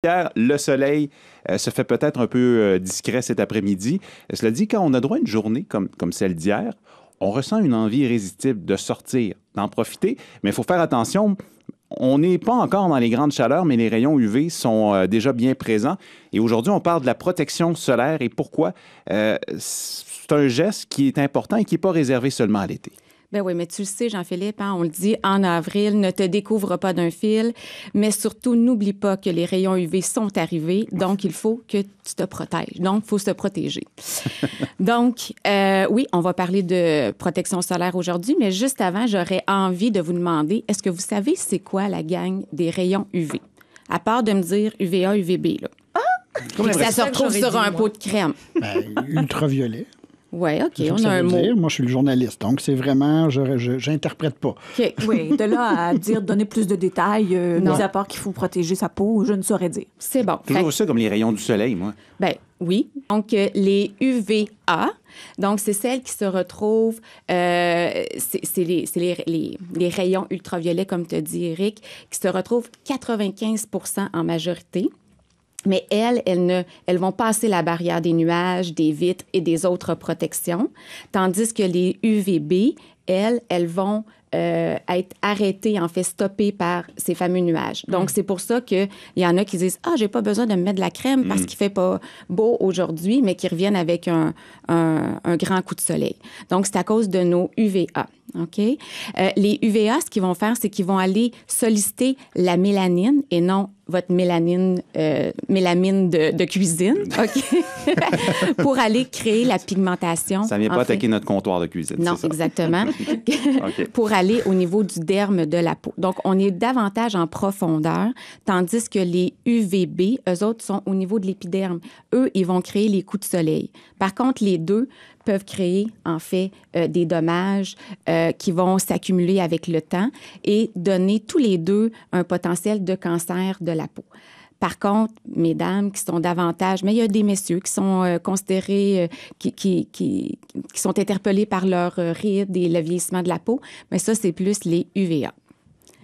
Pierre, le soleil se fait peut-être un peu discret cet après-midi. Cela dit, quand on a droit à une journée comme celle d'hier, on ressent une envie irrésistible de sortir, d'en profiter. Mais il faut faire attention, on n'est pas encore dans les grandes chaleurs, mais les rayons UV sont déjà bien présents. Et aujourd'hui, on parle de la protection solaire et pourquoi. C'est un geste qui est important et qui n'est pas réservé seulement à l'été. Ben oui, mais tu le sais, Jean-Philippe, hein, on le dit en avril, ne te découvre pas d'un fil, mais surtout, n'oublie pas que les rayons UV sont arrivés, donc il faut que tu te protèges. Donc, il faut se protéger. Donc, oui, on va parler de protection solaire aujourd'hui, mais juste avant, j'aurais envie de vous demander, est-ce que vous savez c'est quoi la gang des rayons UV? À part de me dire UVA, UVB, là. Ça se retrouve sur un pot de crème. Ultraviolet. Oui, OK, on a un mot. Moi, je suis le journaliste, donc c'est vraiment, j'interprète pas. OK. Oui, de là à dire, donner plus de détails, mis à part qu'il faut protéger sa peau, je ne saurais dire. C'est bon. Toujours ça comme les rayons du soleil, moi. Ben oui. Donc, les UVA, donc c'est celles qui se retrouvent, c'est les rayons ultraviolets, comme tu as dit, Éric, qui se retrouvent 95 % en majorité. Mais elles vont passer la barrière des nuages, des vitres et des autres protections, tandis que les UVB, elles vont être arrêtées, en fait, stoppées par ces fameux nuages. Donc, c'est pour ça qu'il y en a qui disent « Ah, j'ai pas besoin de me mettre de la crème parce qu'il fait pas beau aujourd'hui », mais qui reviennent avec un grand coup de soleil. Donc, c'est à cause de nos UVA. OK? Les UVA, ce qu'ils vont faire, c'est qu'ils vont aller solliciter la mélanine et non votre mélamine de cuisine, OK? Pour aller créer la pigmentation. Ça ne vient pas attaquer notre comptoir de cuisine. Non, c'est ça. Exactement. Okay. Pour aller au niveau du derme de la peau. Donc, on est davantage en profondeur, tandis que les UVB, eux autres, sont au niveau de l'épiderme. Eux, ils vont créer les coups de soleil. Par contre, les deux peuvent créer, en fait, des dommages qui vont s'accumuler avec le temps et donner tous les deux un potentiel de cancer de la peau. Par contre, mesdames qui sont davantage, mais il y a des messieurs qui sont considérés, qui sont interpellés par leurs rides et le vieillissement de la peau, mais ça, c'est plus les UVA.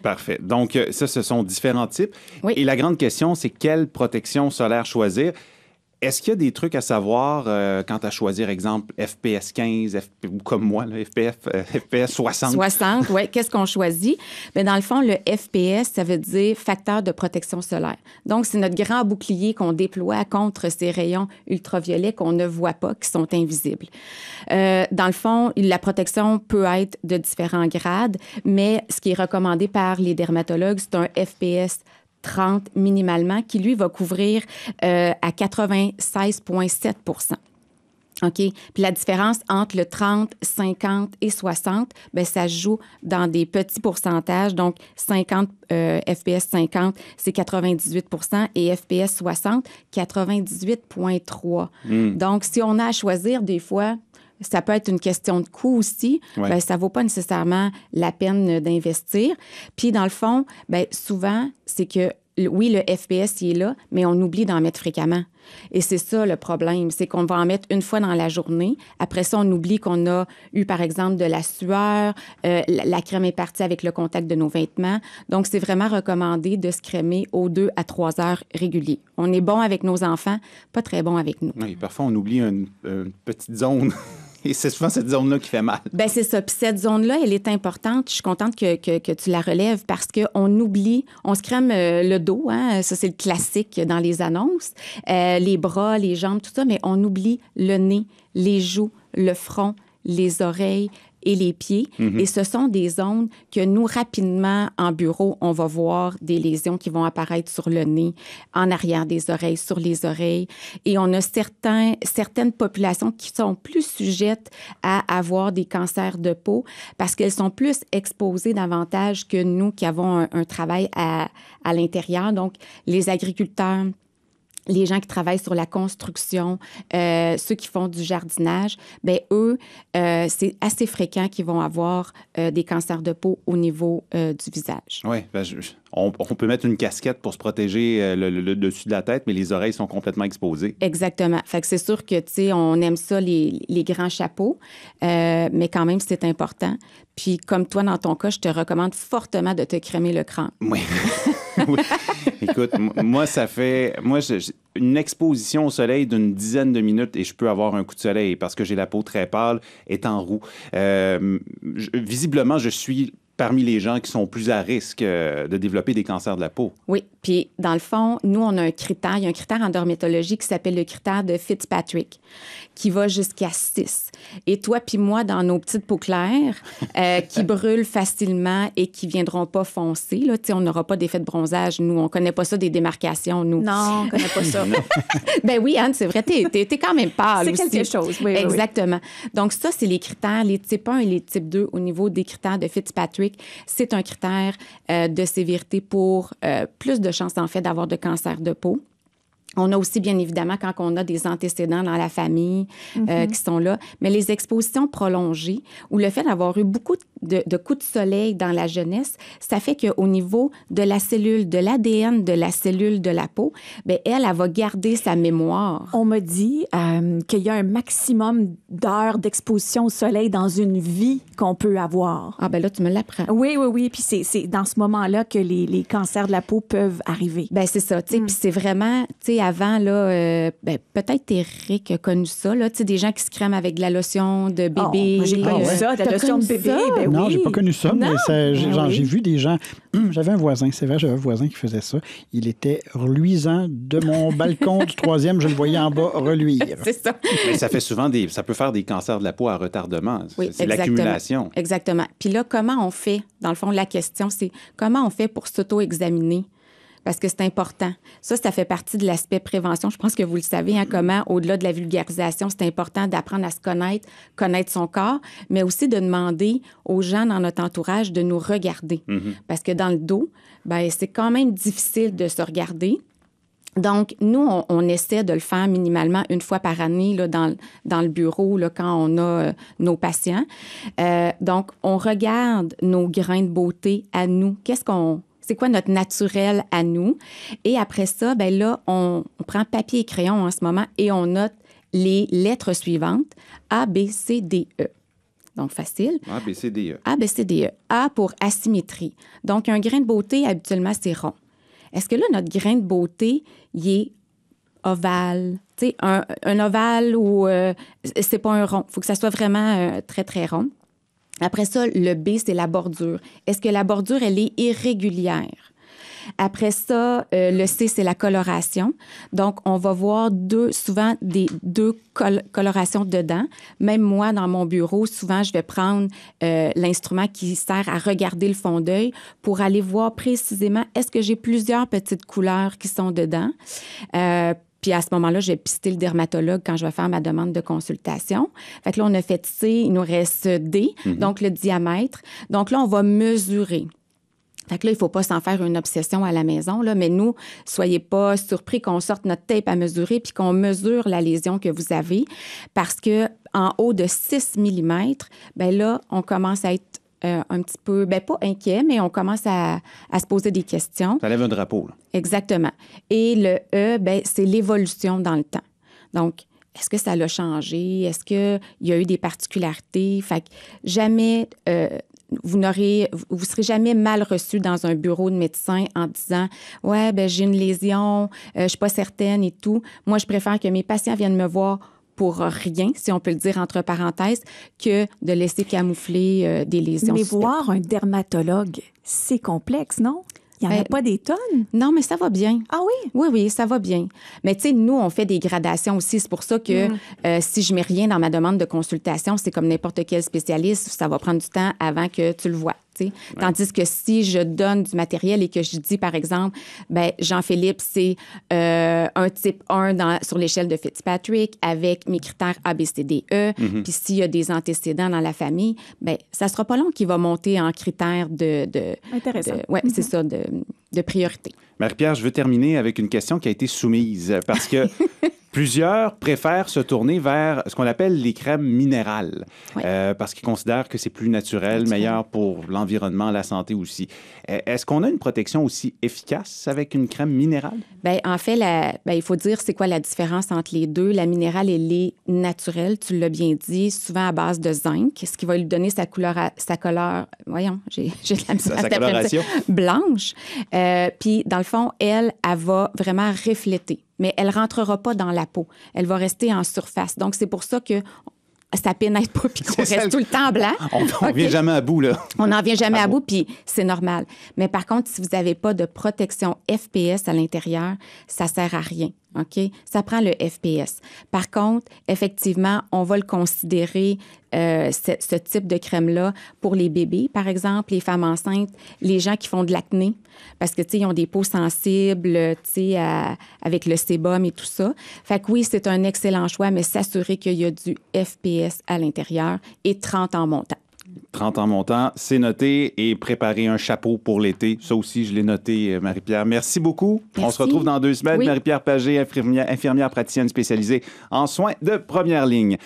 Parfait. Donc, ça, ce sont différents types. Oui. Et la grande question, c'est quelle protection solaire choisir? Est-ce qu'il y a des trucs à savoir quant à choisir, exemple, FPS 15, ou comme moi, là, FPS 60? 60, oui. Qu'est-ce qu'on choisit? Bien, dans le fond, le FPS, ça veut dire facteur de protection solaire. Donc, c'est notre grand bouclier qu'on déploie contre ces rayons ultraviolets qu'on ne voit pas, qui sont invisibles. Dans le fond, la protection peut être de différents grades, mais ce qui est recommandé par les dermatologues, c'est un FPS 30 minimalement, qui, lui, va couvrir à 96,7 %. OK? Puis la différence entre le 30, 50 et 60, bien, ça se joue dans des petits pourcentages. Donc, 50, FPS 50, c'est 98 % et FPS 60, 98,3 %. Donc, si on a à choisir, des fois, ça peut être une question de coût aussi. Ouais. Bien, ça ne vaut pas nécessairement la peine d'investir. Puis, dans le fond, bien, souvent, c'est que, oui, le FPS, il est là, mais on oublie d'en mettre fréquemment. Et c'est ça le problème, c'est qu'on va en mettre une fois dans la journée. Après ça, on oublie qu'on a eu, par exemple, de la sueur. La crème est partie avec le contact de nos vêtements. Donc, c'est vraiment recommandé de se crémer aux 2 à 3 heures réguliers. On est bon avec nos enfants, pas très bon avec nous. Oui, parfois, on oublie une petite zone. Et c'est souvent cette zone-là qui fait mal. Bien, c'est ça. Puis cette zone-là, elle est importante. Je suis contente que tu la relèves parce qu'on oublie, on se crème le dos, hein? Ça, c'est le classique dans les annonces, les bras, les jambes, tout ça, mais on oublie le nez, les joues, le front, les oreilles et les pieds. Et ce sont des zones que nous, rapidement, en bureau, on va voir des lésions qui vont apparaître sur le nez, en arrière des oreilles, sur les oreilles. Et on a certaines populations qui sont plus sujettes à avoir des cancers de peau parce qu'elles sont plus exposées davantage que nous qui avons un travail à l'intérieur. Donc, les agriculteurs, les gens qui travaillent sur la construction, ceux qui font du jardinage, bien, eux, c'est assez fréquent qu'ils vont avoir des cancers de peau au niveau du visage. Oui, ben on peut mettre une casquette pour se protéger le dessus de la tête, mais les oreilles sont complètement exposées. Exactement. Fait que c'est sûr que, tu sais, on aime ça, les grands chapeaux, mais quand même, c'est important. Puis, comme toi, dans ton cas, je te recommande fortement de te crémer le crâne. Oui. Oui. Écoute, moi, ça fait... une exposition au soleil d'une dizaine de minutes et je peux avoir un coup de soleil parce que j'ai la peau très pâle, étant roux. Visiblement, je suis parmi les gens qui sont plus à risque de développer des cancers de la peau. Oui, puis dans le fond, nous, on a un critère, il y a un critère en dermatologie qui s'appelle le critère de Fitzpatrick, qui va jusqu'à 6. Et toi puis moi, dans nos petites peaux claires, qui brûlent facilement et qui ne viendront pas foncer, là, on n'aura pas d'effet de bronzage, nous, on ne connaît pas ça des démarcations, nous. Non, on ne connaît pas ça. Ben oui, Anne, c'est vrai, t'es quand même pâle aussi. C'est quelque chose, oui. Exactement. Oui. Donc ça, c'est les critères, les types 1 et les types 2 au niveau des critères de Fitzpatrick. C'est un critère de sévérité pour plus de chances, en fait, d'avoir de cancer de peau. On a aussi, bien évidemment, quand on a des antécédents dans la famille qui sont là, mais les expositions prolongées ou le fait d'avoir eu beaucoup de coups de soleil dans la jeunesse, ça fait qu'au niveau de la cellule, de l'ADN de la cellule de la peau, bien, elle va garder sa mémoire. On me dit qu'il y a un maximum d'heures d'exposition au soleil dans une vie qu'on peut avoir. Ah, ben là, tu me l'apprends. Oui. Puis c'est dans ce moment-là que les cancers de la peau peuvent arriver. Ben c'est ça, tu sais. Puis c'est vraiment, tu sais, avant, là, peut-être Éric a connu ça, là, tu sais, des gens qui se crèment avec de la lotion de bébé. J'ai connu ça, de la lotion de bébé. Ben non, oui. j'ai pas connu ça, Non. mais j'ai vu des gens. J'avais un voisin, c'est vrai, j'avais un voisin qui faisait ça. Il était reluisant de mon balcon du 3e, je le voyais en bas reluire. C'est ça. Mais ça fait souvent ça peut faire des cancers de la peau à retardement. Oui, c'est l'accumulation. Exactement. Puis là, comment on fait? Dans le fond, la question, c'est comment on fait pour s'auto-examiner? Parce que c'est important. Ça fait partie de l'aspect prévention. Je pense que vous le savez, hein, comment, au-delà de la vulgarisation, c'est important d'apprendre à se connaître son corps, mais aussi de demander aux gens dans notre entourage de nous regarder. Parce que dans le dos, ben, c'est quand même difficile de se regarder. Donc, nous, on essaie de le faire minimalement une fois par année là, dans le bureau là, quand on a nos patients. Donc, on regarde nos grains de beauté à nous. C'est quoi notre naturel à nous? Et après ça, ben là, on prend papier et crayon en ce moment et on note les lettres suivantes, A, B, C, D, E. Donc, facile. A, B, C, D, E. A, B, C, D, E. A pour asymétrie. Donc, un grain de beauté, habituellement, c'est rond. Est-ce que là, notre grain de beauté, il est ovale? Tu sais, un ovale ou c'est pas un rond. Il faut que ça soit vraiment très, très rond. Après ça, le B, c'est la bordure. Est-ce que la bordure, elle est irrégulière? Après ça, le C, c'est la coloration. Donc, on va voir souvent deux colorations dedans. Même moi, dans mon bureau, souvent, je vais prendre l'instrument qui sert à regarder le fond d'œil pour aller voir précisément est-ce que j'ai plusieurs petites couleurs qui sont dedans. Puis à ce moment-là, je vais pister le dermatologue quand je vais faire ma demande de consultation. Fait que là, on a fait C, il nous reste D, donc le diamètre. Donc là, on va mesurer. Fait que là, il ne faut pas s'en faire une obsession à la maison, là, mais nous, soyez pas surpris qu'on sorte notre tape à mesurer puis qu'on mesure la lésion que vous avez parce que en haut de 6 mm, bien là, on commence à être un petit peu, bien pas inquiet, mais on commence à se poser des questions. Ça lève un drapeau, là. Exactement. Et le E, bien, c'est l'évolution dans le temps. Donc, est-ce que ça l'a changé? Est-ce qu'il y a eu des particularités? Fait que jamais... vous serez jamais mal reçu dans un bureau de médecin en disant « Ouais, ben j'ai une lésion, je suis pas certaine et tout. » Moi, je préfère que mes patients viennent me voir pour rien, si on peut le dire entre parenthèses, que de laisser camoufler des lésions. Mais suspectes. voir un dermatologue, c'est complexe, non? Il n'y en a pas des tonnes? Non, mais ça va bien. Ah oui? Oui, ça va bien. Mais tu sais, nous, on fait des gradations aussi. C'est pour ça que si je mets rien dans ma demande de consultation, c'est comme n'importe quel spécialiste, ça va prendre du temps avant que tu le vois. Ouais. Tandis que si je donne du matériel et que je dis, par exemple, ben Jean-Philippe, c'est un type 1 sur l'échelle de Fitzpatrick avec mes critères A, B, C, D, E. Puis s'il y a des antécédents dans la famille, ben ça sera pas long qu'il va monter en critères Intéressant. Oui, c'est ça, de priorité. Marie-Pierre, je veux terminer avec une question qui a été soumise parce que Plusieurs préfèrent se tourner vers ce qu'on appelle les crèmes minérales, Ouais. parce qu'ils considèrent que c'est plus naturel, meilleur pour l'environnement, la santé aussi. Est-ce qu'on a une protection aussi efficace avec une crème minérale? Bien, en fait, il faut dire c'est quoi la différence entre les deux. La minérale, elle est naturelle, tu l'as bien dit, souvent à base de zinc, ce qui va lui donner sa couleur, voyons, j'ai de la misère Sa coloration. blanche. Puis, dans le fond, elle va vraiment refléter. Mais elle ne rentrera pas dans la peau. Elle va rester en surface. Donc, c'est pour ça que ça pénètre pas puis qu'on reste tout le temps blanc. On ne vient jamais à bout, là. On n'en vient jamais à bout, puis c'est normal. Mais par contre, si vous n'avez pas de protection FPS à l'intérieur, ça ne sert à rien. OK? Ça prend le FPS. Par contre, effectivement, on va le considérer, ce type de crème-là, pour les bébés, par exemple, les femmes enceintes, les gens qui font de l'acné, parce que, tu sais, ils ont des peaux sensibles, tu sais, avec le sébum et tout ça. Fait que oui, c'est un excellent choix, mais s'assurer qu'il y a du FPS à l'intérieur et 30 en montant. 30 en montant, c'est noté. Et préparer un chapeau pour l'été. Ça aussi, je l'ai noté, Marie-Pierre. Merci beaucoup. Merci. On se retrouve dans 2 semaines. Oui. Marie-Pierre Pagé, infirmière praticienne spécialisée en soins de première ligne.